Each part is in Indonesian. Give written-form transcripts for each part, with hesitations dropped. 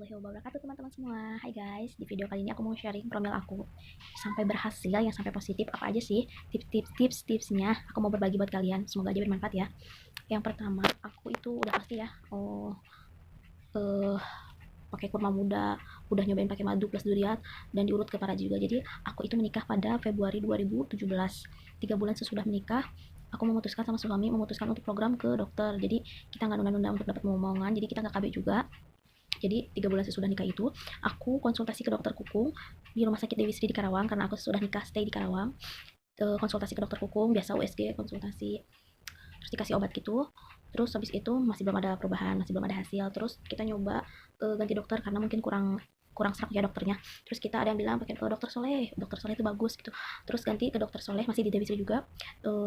warahmatullahi wabarakatuh teman-teman semua. Hai guys, di video kali ini aku mau sharing promil aku sampai berhasil, yang sampai positif apa aja sih tipsnya. Aku mau berbagi buat kalian, semoga aja bermanfaat ya. Yang pertama, aku itu udah pasti ya, eh pakai kurma muda, udah nyobain pakai madu plus durian, dan diurut ke para juga. Jadi aku itu menikah pada Februari 2017. 3 bulan sesudah menikah, aku memutuskan sama suami untuk program ke dokter. Jadi kita nggak nunda-nunda untuk dapat ngomongan, jadi kita nggak KB juga. Jadi 3 bulan sesudah nikah itu aku konsultasi ke dokter kukung di rumah sakit Dewi Sri di Karawang, karena aku sudah nikah stay di Karawang. Konsultasi ke dokter kukung biasa USG konsultasi, terus dikasih obat gitu. Terus habis itu masih belum ada perubahan, masih belum ada hasil. Terus kita nyoba ganti dokter karena mungkin kurang kurang serak ya dokternya. Terus kita ada yang bilang pakai ke dokter Soleh itu bagus gitu. Terus ganti ke dokter Soleh, masih di Dewi Sri juga.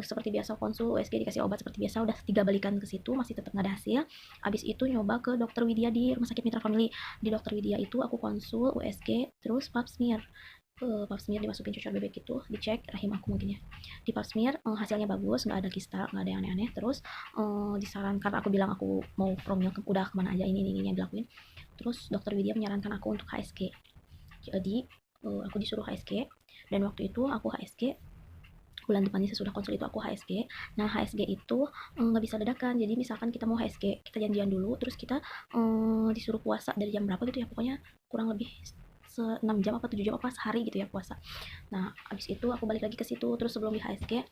Seperti biasa konsul USG, dikasih obat seperti biasa, udah 3 balikan ke situ masih tetap nggak ada hasil. Abis itu nyoba ke dokter Widya di rumah sakit Mitra Family. Di dokter Widya itu aku konsul USG terus pap smear. Pap smear dimasukin cucur bebek gitu, dicek rahim aku mungkin ya. Di pap smear hasilnya bagus, nggak ada kista, nggak ada yang aneh-aneh. Terus disarankan, aku bilang aku mau promil udah kemana aja, ini yang dilakuin. Terus dokter Widya menyarankan aku untuk HSG. Jadi aku disuruh HSG, dan waktu itu aku HSG bulan depannya sesudah konsul itu aku HSG. Nah HSG itu nggak bisa dadakan, jadi misalkan kita mau HSG, kita janjian dulu, terus kita disuruh puasa dari jam berapa gitu ya, pokoknya kurang lebih 6 jam apa 7 jam apa sehari gitu ya puasa. Nah abis itu aku balik lagi ke situ, terus sebelum di HSG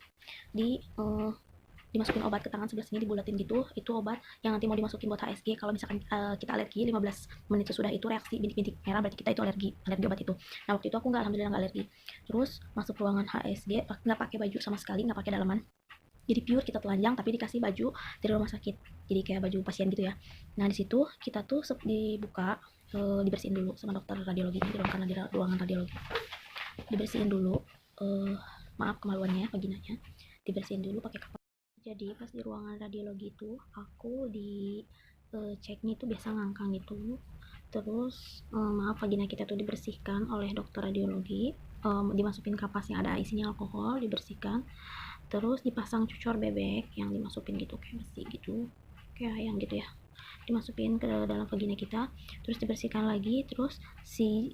dimasukin obat ke tangan sebelah sini, dibulatin gitu. Itu obat yang nanti mau dimasukin buat HSG kalau misalkan kita alergi. 15 menit sesudah itu reaksi bintik-bintik merah, berarti kita itu alergi obat itu. Nah waktu itu aku nggak, alhamdulillah nggak alergi. Terus masuk ruangan HSG nggak pakai baju sama sekali, nggak pakai dalaman, jadi pure kita telanjang tapi dikasih baju dari rumah sakit, jadi kayak baju pasien gitu ya. Nah di situ kita tuh dibuka, dibersihin dulu sama dokter radiologi di ruangan radiologi. Dibersihin dulu, maaf kemaluannya, vaginanya dibersihin dulu pakai kapas. Jadi pas di ruangan radiologi itu aku di ceknya itu biasa ngangkang gitu. Terus maaf, vagina kita tuh dibersihkan oleh dokter radiologi, dimasukin kapas yang ada isinya alkohol, dibersihkan. Terus dipasang cucur bebek yang dimasukin gitu kayak besi gitu, kayak yang gitu ya, dimasukin ke dalam vagina kita. Terus dibersihkan lagi. Terus si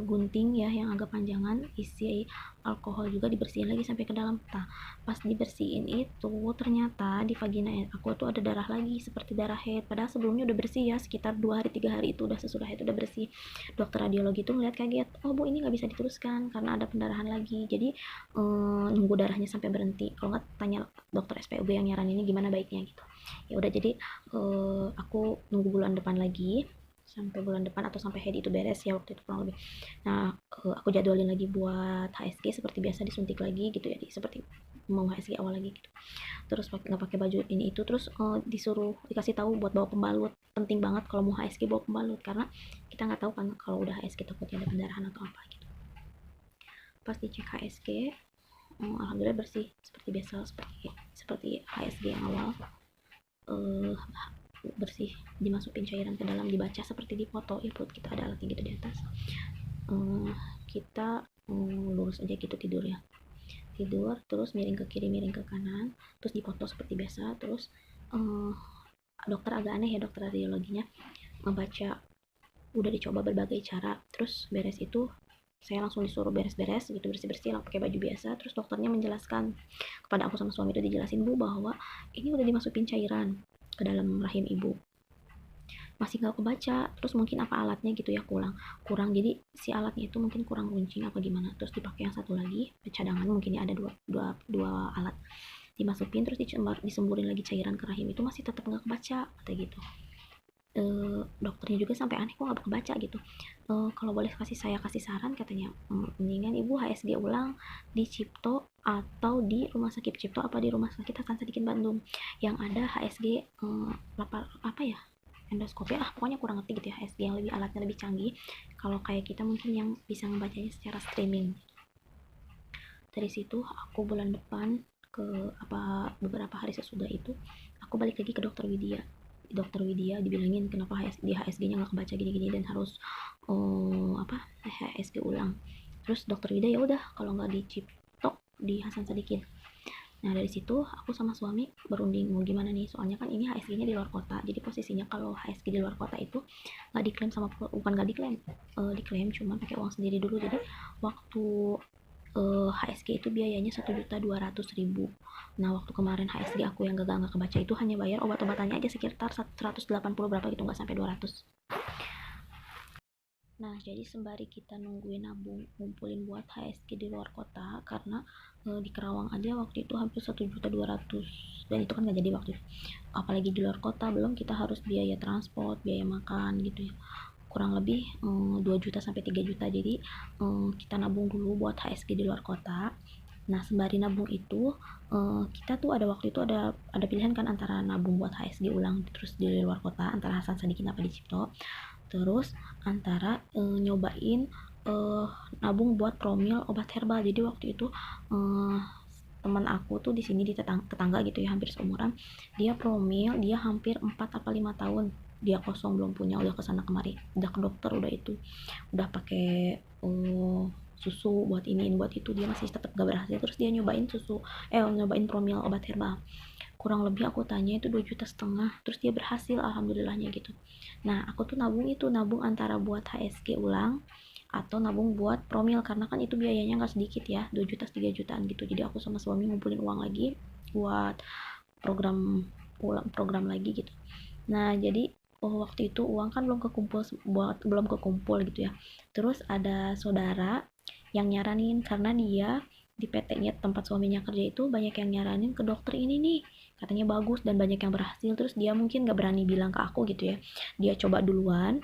gunting ya yang agak panjangan isi alkohol juga dibersihin lagi sampai ke dalam. Nah pas dibersihin itu ternyata di vagina aku tuh ada darah lagi seperti darah head, padahal sebelumnya udah bersih ya, sekitar 2 hari 3 hari itu udah sesudah itu udah bersih. Dokter radiologi tuh ngeliat kaget, oh bu ini nggak bisa diteruskan karena ada pendarahan lagi. Jadi nunggu darahnya sampai berhenti, kalau nggak tanya dokter SPUB yang nyaran ini gimana baiknya gitu. Ya udah, jadi aku nunggu bulan depan lagi, sampai bulan depan atau sampai head itu beres ya waktu itu kurang lebih. Nah aku jadwalin lagi buat HSG seperti biasa, disuntik lagi gitu ya, seperti mau HSG awal lagi gitu. Terus nggak pakai baju ini itu. Terus dikasih tahu buat bawa pembalut, penting banget kalau mau HSG bawa pembalut, karena kita nggak tahu kan kalau udah HSG takutnya ada pendarahan atau apa gitu. Pas dicek HSG, alhamdulillah bersih seperti biasa, seperti HSG yang awal. Bersih, dimasukin cairan ke dalam, dibaca seperti di foto ya, perut kita ada alatnya gitu di atas. Kita lurus aja gitu tidur ya, tidur terus miring ke kiri miring ke kanan, terus dipoto seperti biasa. Terus dokter agak aneh ya, dokter radiologinya ngebaca, udah dicoba berbagai cara. Terus beres itu saya langsung disuruh beres-beres gitu, bersih-bersih lah pakai baju biasa. Terus dokternya menjelaskan kepada aku sama suami, itu dijelasin, bu bahwa ini udah dimasukin cairan ke dalam rahim ibu, masih nggak kebaca. Terus mungkin apa alatnya gitu ya kurang, jadi si alatnya itu mungkin kurang runcing apa gimana. Terus dipakai yang satu lagi cadangan, mungkin ya ada dua alat dimasukin. Terus disemburin lagi cairan ke rahim, itu masih tetap nggak kebaca kata gitu. Dokternya juga sampai aneh, kok nggak kebaca gitu. Kalau boleh kasih saran katanya, mendingan ibu HSG ulang di Cipto atau di rumah sakit Cipto apa di rumah sakit Hasan Sadikin Bandung yang ada HSG apa ya, endoskopi pokoknya kurang ngerti gitu ya, HSG yang lebih alatnya lebih canggih. Kalau kayak kita mungkin yang bisa membacanya secara streaming. Dari situ aku bulan depan beberapa hari sesudah itu aku balik lagi ke dokter Widya. Dibilangin kenapa di HSG-nya nggak kebaca gini-gini dan harus HSG ulang. Terus dokter Widya ya udah, kalau nggak di Cipto di Hasan Sadikin. Nah dari situ aku sama suami berunding mau gimana nih, soalnya kan ini HSG-nya di luar kota, jadi posisinya kalau HSG di luar kota itu nggak diklaim sama, bukan nggak diklaim, diklaim cuma pakai uang sendiri dulu. Jadi waktu HSG itu biayanya 1.200.000. Nah waktu kemarin HSG aku yang gagal nggak kebaca itu hanya bayar obat-obatannya aja sekitar 180 berapa gitu, nggak sampai 200. Nah, jadi sembari kita nungguin nabung, ngumpulin buat HSG di luar kota, karena di Kerawang aja waktu itu hampir 1.200.000, dan itu kan nggak jadi waktu itu. Apalagi di luar kota, belum kita harus biaya transport, biaya makan gitu ya. Kurang lebih 2 juta sampai 3 juta. Jadi kita nabung dulu buat HSG di luar kota. Nah, sembari nabung itu, kita tuh ada waktu itu ada pilihan kan antara nabung buat HSG ulang terus di luar kota, antara Hasan Sadikin apa di Cipto, terus antara nyobain uh, nabung buat promil obat herbal. Jadi waktu itu teman aku tuh di sini di tetangga gitu ya, hampir seumuran, dia promil, dia hampir 4 atau 5 tahun dia kosong, belum punya, udah kesana kemari, udah ke dokter, udah itu, udah pakai susu buat ini buat itu, dia masih tetap gak berhasil. Terus dia nyobain promil obat herbal, kurang lebih aku tanya itu 2,5 juta, terus dia berhasil alhamdulillahnya gitu. Nah aku tuh nabung antara buat HSG ulang atau nabung buat promil, karena kan itu biayanya nggak sedikit ya, 2 juta 3 jutaan gitu. Jadi aku sama suami ngumpulin uang lagi buat program lagi gitu. Nah jadi waktu itu uang kan belum kekumpul gitu ya. Terus ada saudara yang nyaranin, karena dia di PT-nya tempat suaminya kerja itu banyak yang nyaranin ke dokter ini nih, katanya bagus dan banyak yang berhasil. Terus dia mungkin gak berani bilang ke aku gitu ya, dia coba duluan,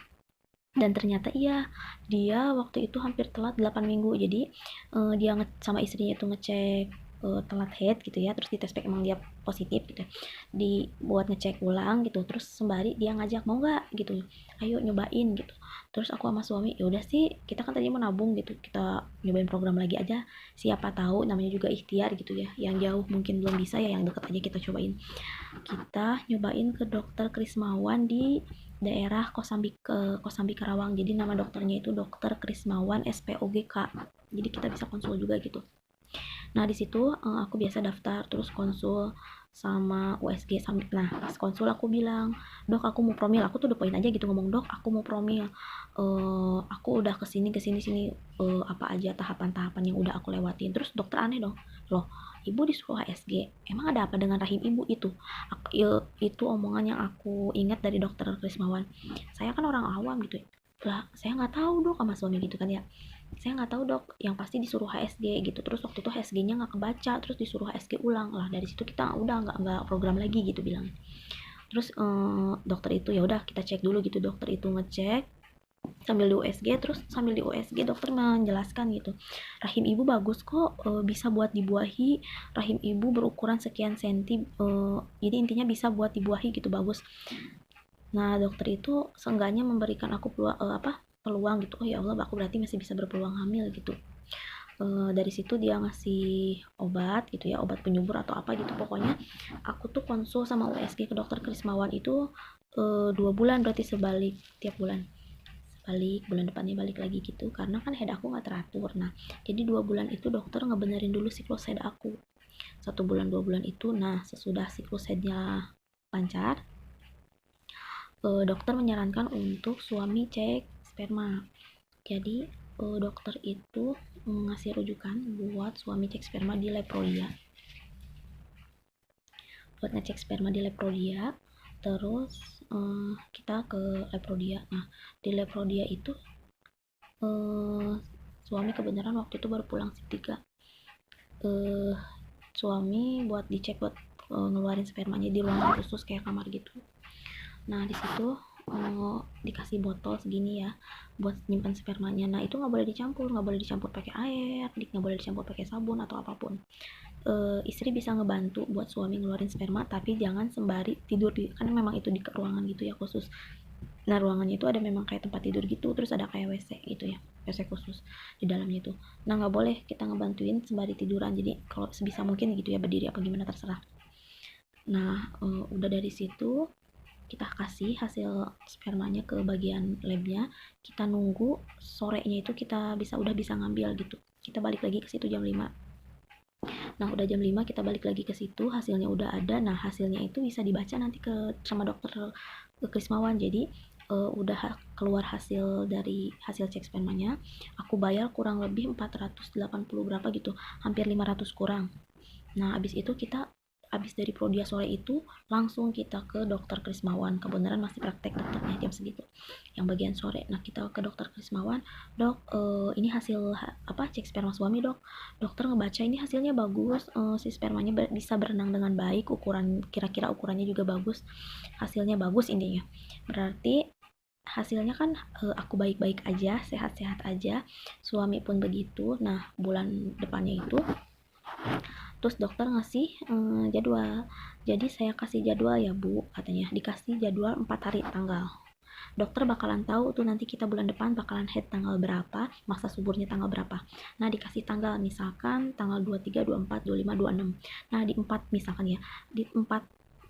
dan ternyata iya, dia waktu itu hampir telat 8 minggu. Jadi dia sama istrinya itu ngecek telat head gitu ya, terus di test pack emang dia positif gitu, dibuat ngecek ulang gitu. Terus sembari dia ngajak, mau nggak gitu, ayo nyobain gitu. Terus aku sama suami, ya udah sih, kita kan tadi mau nabung gitu, kita nyobain program lagi aja, siapa tahu, namanya juga ikhtiar gitu ya, yang jauh mungkin belum bisa ya, yang deket aja kita cobain. Kita nyobain ke dokter Krismawan di daerah Kosambi Karawang. Jadi nama dokternya itu Dokter Krismawan SPOGK. Jadi kita bisa konsul juga gitu. Nah di situ aku biasa daftar terus konsul sama USG. Nah pas konsul aku bilang, dok aku mau promil, aku tuh udah poin aja gitu ngomong, dok aku mau promil, aku udah kesini sini, apa aja tahapan-tahapan yang udah aku lewatin. Terus dokter aneh dong, loh ibu disuruh HSG, emang ada apa dengan rahim ibu itu? Itu omongan yang aku ingat dari dokter Krismawan. Saya kan orang awam gitu, lah saya nggak tahu dok, sama suami gitu kan ya, saya nggak tahu dok, yang pasti disuruh HSG gitu. Terus waktu itu HSG-nya nggak kebaca, terus disuruh HSG ulang lah. Dari situ kita udah nggak program lagi gitu bilang. Terus dokter itu ya udah kita cek dulu gitu, dokter itu ngecek sambil di USG. Terus sambil di USG dokter menjelaskan gitu, rahim ibu bagus kok, bisa buat dibuahi, rahim ibu berukuran sekian senti, jadi intinya bisa buat dibuahi gitu, bagus. Nah dokter itu seenggaknya memberikan aku peluang gitu, oh ya Allah aku berarti masih bisa berpeluang hamil gitu. Dari situ dia ngasih obat gitu ya, obat penyubur atau apa gitu. Pokoknya aku tuh konsul sama USG ke dokter Krismawan itu 2 bulan, berarti sebalik tiap bulan, balik bulan depannya balik lagi gitu, karena kan head aku nggak teratur. Nah jadi 2 bulan itu dokter ngebenerin dulu siklus head aku, 1 bulan 2 bulan itu. Nah sesudah siklus headnya lancar, dokter menyarankan untuk suami cek sperma. Jadi dokter itu ngasih rujukan buat suami cek sperma di Leprodia, buat ngecek sperma di Leprodia. Terus kita ke Leprodia. Nah di Leprodia itu suami kebenaran waktu itu baru pulang shift 3. Suami buat dicek, buat ngeluarin spermanya di ruangan khusus kayak kamar gitu. Nah di situ dikasih botol segini ya buat nyimpan spermanya. Nah itu nggak boleh dicampur pakai air, nggak boleh dicampur pakai sabun atau apapun. Istri bisa ngebantu buat suami ngeluarin sperma, tapi jangan sembari tidur karena memang itu di ruangan gitu ya khusus. Nah ruangannya itu ada memang kayak tempat tidur gitu, terus ada kayak WC gitu ya, WC khusus di dalamnya itu. Nah nggak boleh kita ngebantuin sembari tiduran, jadi kalau sebisa mungkin gitu ya, berdiri apa gimana terserah. Nah udah dari situ kita kasih hasil spermanya ke bagian labnya, kita nunggu sorenya itu kita udah bisa ngambil gitu. Kita balik lagi ke situ jam 5. Nah udah jam 5 kita balik lagi ke situ, hasilnya udah ada. Nah hasilnya itu bisa dibaca nanti sama dokter Krismawan. Jadi udah keluar hasil dari hasil cek spermanya, aku bayar kurang lebih 480 berapa gitu, hampir 500 kurang. Nah abis itu kita abis dari Prodia sore itu langsung kita ke dokter Krismawan. Kebenaran masih praktek dokternya jam segitu yang bagian sore. Nah kita ke dokter Krismawan, dok ini hasil apa cek sperma suami dok. Dokter ngebaca ini hasilnya bagus, si spermanya bisa berenang dengan baik, ukuran kira-kira ukurannya juga bagus, hasilnya bagus intinya. Berarti hasilnya kan aku baik-baik aja, sehat-sehat aja, suami pun begitu. Nah bulan depannya itu terus dokter ngasih jadwal. Jadi saya kasih jadwal ya bu, katanya dikasih jadwal 4 hari tanggal. Dokter bakalan tahu tuh nanti kita bulan depan bakalan head tanggal berapa, masa suburnya tanggal berapa. Nah dikasih tanggal misalkan tanggal 23, 24, 25, 26. Nah di 4 misalkan ya, di 4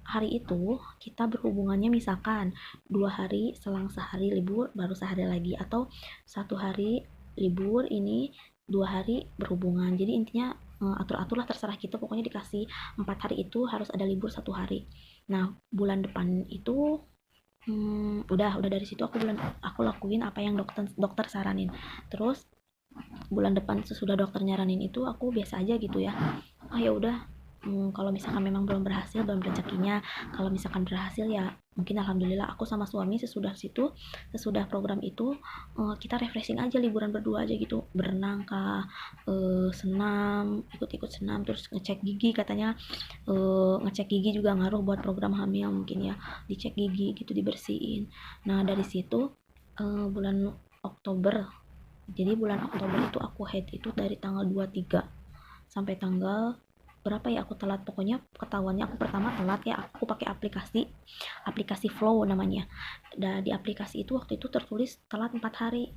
hari itu kita berhubungannya misalkan 2 hari selang sehari libur baru sehari lagi, atau 1 hari libur ini 2 hari berhubungan. Jadi intinya atur-atur lah, terserah kita, pokoknya dikasih 4 hari itu harus ada libur 1 hari. Nah bulan depan itu udah dari situ aku lakuin apa yang dokter saranin. Terus bulan depan sesudah dokter nyaranin itu aku biasa aja gitu ya. Oh ya udah, kalau misalkan memang belum berhasil, belum rezekinya. Kalau misalkan berhasil ya mungkin alhamdulillah. Aku sama suami sesudah program itu kita refreshing aja, liburan berdua aja gitu, berenang kah, senam, ikut-ikut senam, terus ngecek gigi. Katanya ngecek gigi juga ngaruh buat program hamil mungkin ya, dicek gigi gitu, dibersihin. Nah dari situ bulan Oktober, jadi bulan Oktober itu aku head itu dari tanggal 23 sampai tanggal berapa ya, aku telat. Pokoknya ketahuannya aku pertama telat ya, aku pakai aplikasi Flow namanya. Dan di aplikasi itu waktu itu tertulis telat 4 hari.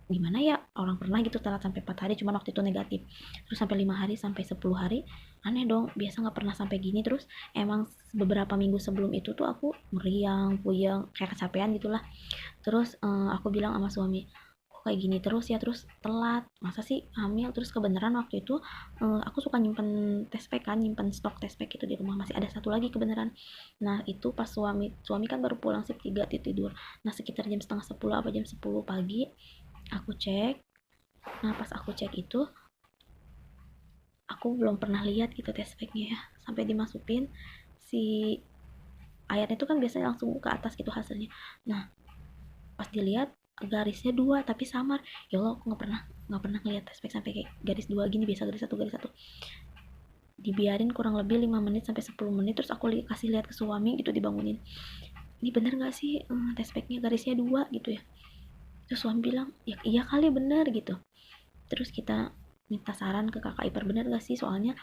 Gimana ya, orang pernah gitu telat sampai 4 hari, cuman waktu itu negatif. Terus sampai 5 hari, sampai 10 hari, aneh dong, biasa nggak pernah sampai gini. Terus emang beberapa minggu sebelum itu tuh aku meriang, puyeng, kayak kecapean gitulah. Terus aku bilang sama suami, kok kayak gini terus ya, terus telat, masa sih hamil. Terus kebenaran waktu itu aku suka nyimpen test pack kan, nyimpen stok test pack itu di rumah, masih ada satu lagi kebenaran. Nah itu pas suami kan baru pulang sip 3 tidur. Nah sekitar jam setengah 10 apa jam 10 pagi aku cek. Nah pas aku cek itu aku belum pernah lihat gitu test packnya ya, sampai dimasukin si airnya itu kan biasanya langsung ke atas gitu hasilnya. Nah pas dilihat garisnya 2 tapi samar. Ya Allah, aku nggak pernah ngeliat test pack sampai kayak garis 2 gini, biasa garis satu. Dibiarin kurang lebih 5 menit sampai 10 menit, terus aku kasih lihat ke suami gitu, dibangunin, ini bener nggak sih test packnya garisnya 2 gitu ya. Terus suami bilang ya iya kali bener gitu. Terus kita minta saran ke kakak ipar, bener gak sih soalnya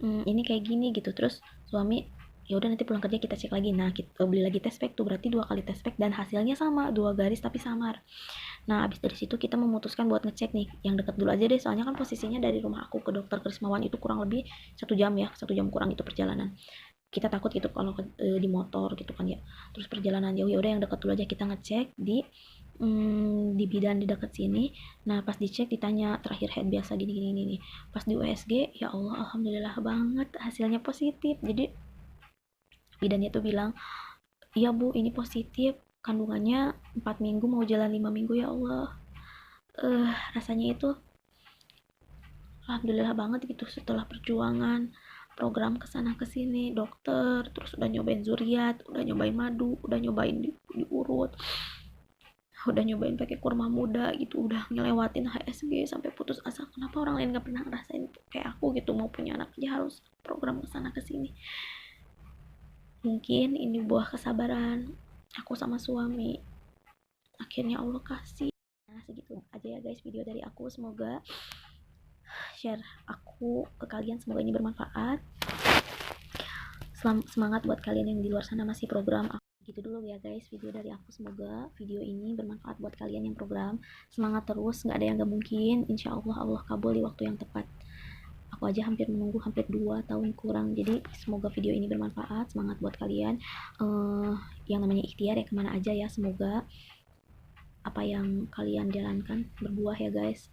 ini kayak gini gitu. Terus suami ya udah nanti pulang kerja kita cek lagi. Nah kita beli lagi test pack tuh, berarti 2 kali test pack dan hasilnya sama, 2 garis tapi samar. Nah abis dari situ kita memutuskan buat ngecek nih yang deket dulu aja deh, soalnya kan posisinya dari rumah aku ke dokter Krismawan itu kurang lebih 1 jam ya, 1 jam kurang itu perjalanan. Kita takut gitu kalau di motor gitu kan ya, terus perjalanan jauh. Ya udah yang deket dulu aja, kita ngecek di bidan di dekat sini. Nah pas dicek ditanya terakhir head biasa gini gini nih. Pas di USG ya Allah alhamdulillah banget hasilnya positif. Jadi bidannya tuh bilang, iya bu ini positif, kandungannya 4 minggu mau jalan 5 minggu. Ya Allah, rasanya itu alhamdulillah banget gitu. Setelah perjuangan program kesana kesini dokter, terus udah nyobain zuriat, udah nyobain madu, udah nyobain diurut, udah nyobain pakai kurma muda gitu, udah ngelewatin HSG sampai putus asa. Kenapa orang lain gak pernah ngerasain kayak aku gitu, mau punya anak aja harus program kesana kesini. Mungkin ini buah kesabaran aku sama suami, akhirnya Allah kasih. Nah segitu aja ya guys video dari aku, semoga share aku ke kalian, semoga ini bermanfaat. Semangat buat kalian yang di luar sana masih program. Gitu dulu ya guys video dari aku, semoga video ini bermanfaat buat kalian yang program. Semangat terus, nggak ada yang gak mungkin, insya Allah Allah kabul di waktu yang tepat. Aku aja hampir menunggu hampir 2 tahun kurang, jadi semoga video ini bermanfaat. Semangat buat kalian yang namanya ikhtiar ya, kemana aja ya, semoga apa yang kalian jalankan berbuah ya guys.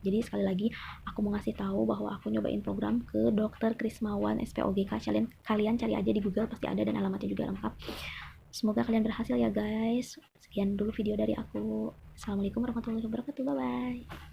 Jadi sekali lagi aku mau ngasih tahu bahwa aku nyobain program ke Dokter Krismawan SPOGK. Kalian cari aja di Google, pasti ada dan alamatnya juga lengkap. Semoga kalian berhasil ya guys. Sekian dulu video dari aku. Assalamualaikum warahmatullahi wabarakatuh. Bye bye.